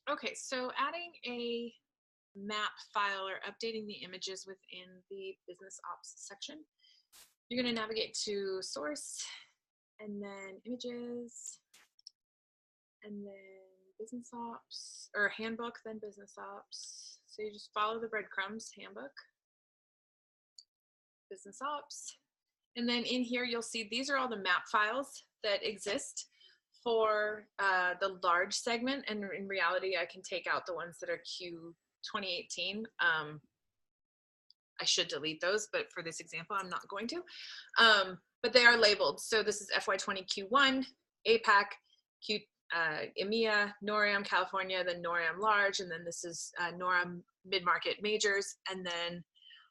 Okay, so adding a map file or updating the images within the business ops section, you're going to navigate to source and then images and then business ops or handbook, then business ops. So you just follow the breadcrumbs, handbook, business ops. And then in here, you'll see these are all the map files that exist for the large segment. And in reality, I can take out the ones that are Q 2018. I should delete those, but for this example, I'm not going to. But they are labeled. So this is FY20 Q1, APAC, EMEA, NORAM, California, then NORAM large, and then this is NORAM mid-market majors, and then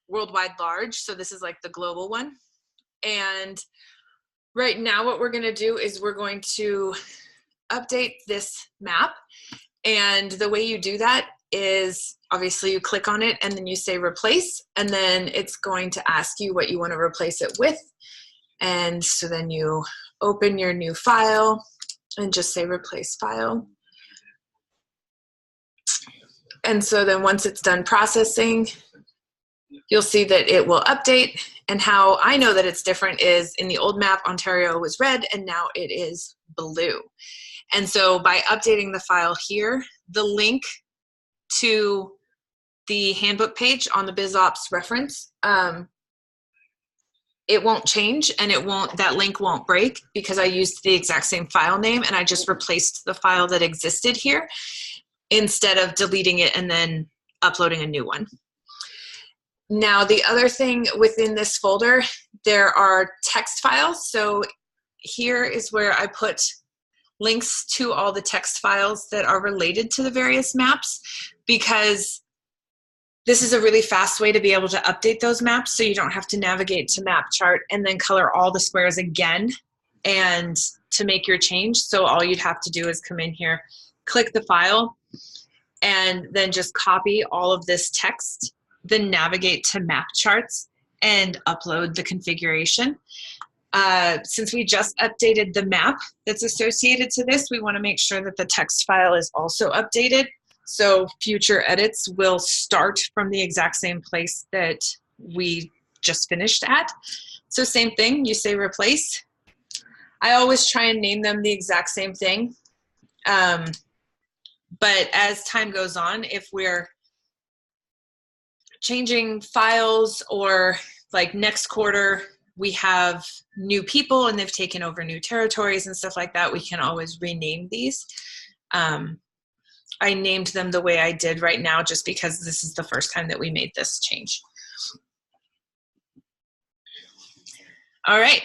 worldwide large. So this is like the global one. And right now what we're going to do is we're going to update this map. And the way you do that is obviously you click on it and then you say replace, and then it's going to ask you what you want to replace it with. And so then you open your new file and just say replace file. And so then once it's done processing, you'll see that it will update. And how I know that it's different is in the old map, Ontario was red and now it is blue. And so by updating the file here, the link to the handbook page on the BizOps reference, it won't change, and that link won't break because I used the exact same file name and I just replaced the file that existed here instead of deleting it and then uploading a new one. Now, the other thing within this folder, there are text files. So here is where I put links to all the text files that are related to the various maps, because this is a really fast way to be able to update those maps so you don't have to navigate to map chart and then color all the squares again and to make your change. So all you'd have to do is come in here, click the file, and then just copy all of this text, then navigate to map charts and upload the configuration. Since we just updated the map that's associated to this, we want to make sure that the text file is also updated. So future edits will start from the exact same place that we just finished at. So same thing, you say replace. I always try and name them the exact same thing. But as time goes on, if we're changing files or like next quarter, we have new people and they've taken over new territories and stuff like that, we can always rename these. I named them the way I did right now just because this is the first time that we made this change. All right,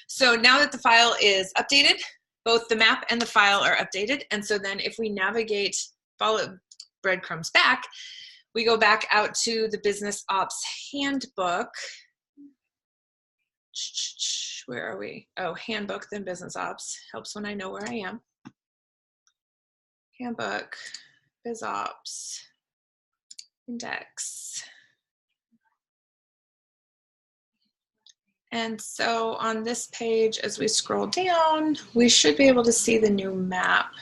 so now that the file is updated, both the map and the file are updated. And so then if we navigate, follow breadcrumbs back, we go back out to the business ops handbook. Where are we? Oh, handbook, then business ops. Helps when I know where I am. Handbook, BizOps, index. And so on this page, as we scroll down, we should be able to see the new map.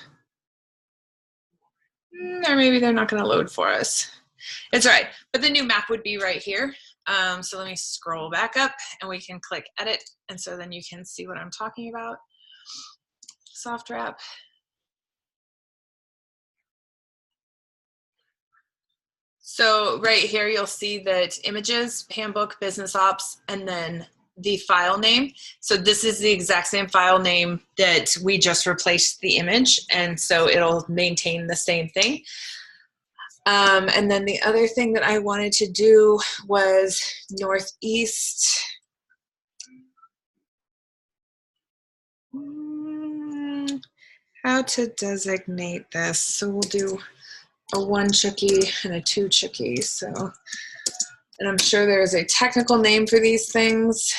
Or maybe they're not going to load for us. It's all right, but the new map would be right here. So let me scroll back up and we can click edit. And so then you can see what I'm talking about. Soft wrap. So right here, you'll see that images, handbook, business ops, and then the file name. So this is the exact same file name that we just replaced the image. And so it'll maintain the same thing. And then the other thing that I wanted to do was Northeast. How to designate this. So we'll do a 1 chookie and a 2 chookie. So, and I'm sure there's a technical name for these things.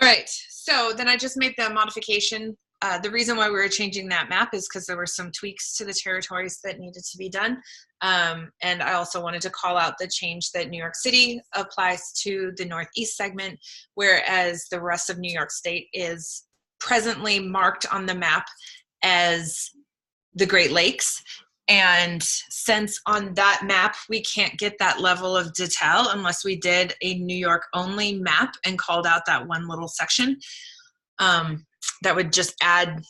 right, so then I just made the modification. The reason why we were changing that map is because there were some tweaks to the territories that needed to be done. And I also wanted to call out the change that New York City applies to the Northeast segment, whereas the rest of New York State is presently marked on the map as the Great Lakes. And since on that map, we can't get that level of detail unless we did a New York only map and called out that one little section. That would just add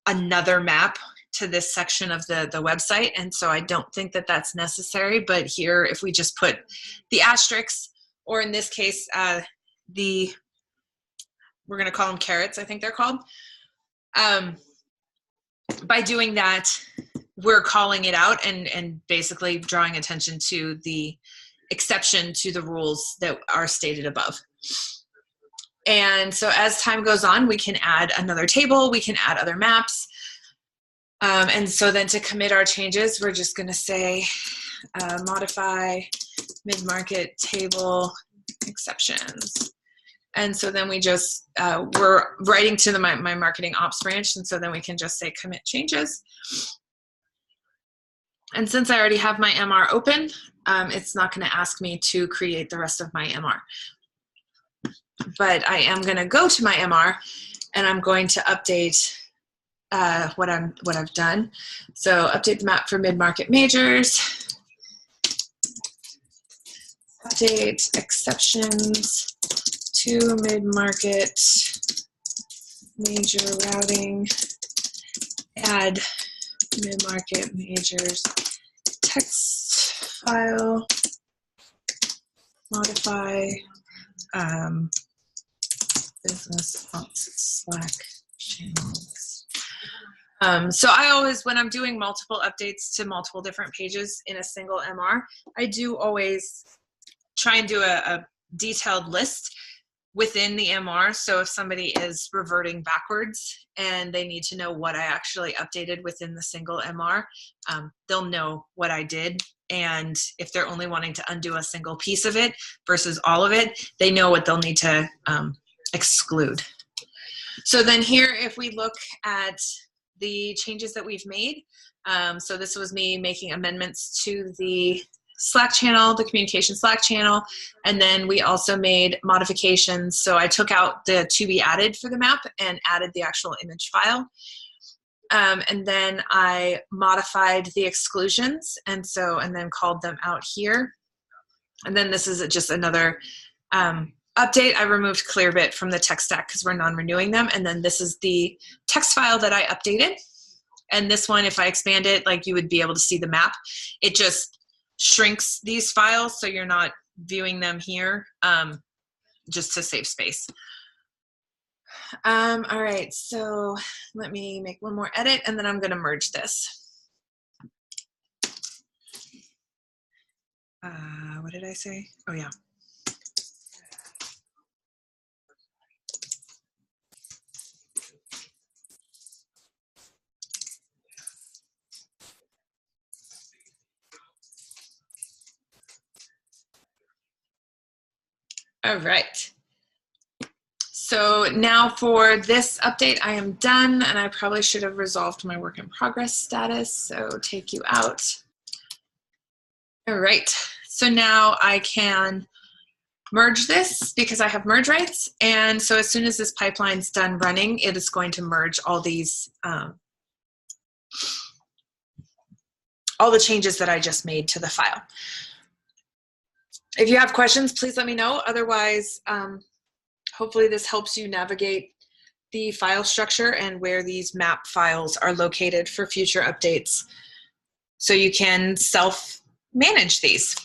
another map to this section of the website. And so I don't think that that's necessary, but here, if we just put the asterisks, or in this case, we're gonna call them carrots, I think they're called. By doing that, we're calling it out and basically drawing attention to the exception to the rules that are stated above. And so as time goes on, we can add another table, we can add other maps. And so then to commit our changes, we're just gonna say modify mid-market table exceptions. And so then we just, we're writing to my marketing ops branch, and so then we can just say commit changes. And since I already have my MR open, it's not gonna ask me to create the rest of my MR. But I am going to go to my MR and I'm going to update what I've done. So update the map for mid-market majors. Update exceptions to mid-market major routing. Add mid-market majors text file. Modify business ops Slack channels. So I always, when I'm doing multiple updates to multiple different pages in a single MR, I do always try and do a detailed list within the MR. So if somebody is reverting backwards and they need to know what I actually updated within the single MR, they'll know what I did. And if they're only wanting to undo a single piece of it versus all of it, they know what they'll need to exclude. So then here, if we look at the changes that we've made, so this was me making amendments to the Slack channel, the communication Slack channel, and then we also made modifications. So I took out the to be added for the map and added the actual image file. And then I modified the exclusions and then called them out here. And then this is just another update. I removed Clearbit from the text stack because we're non-renewing them. And then this is the text file that I updated. And this one, if I expand it, like you would be able to see the map. It just shrinks these files so you're not viewing them here just to save space. All right, so let me make one more edit and then I'm gonna merge this. What did I say? Oh yeah. All right. So now for this update, I am done, and I probably should have resolved my work in progress status, so take you out. All right, so now I can merge this because I have merge rights, and so as soon as this pipeline's done running, it is going to merge all these, all the changes that I just made to the file. If you have questions, please let me know. Otherwise, hopefully this helps you navigate the file structure and where these map files are located for future updates so you can self-manage these.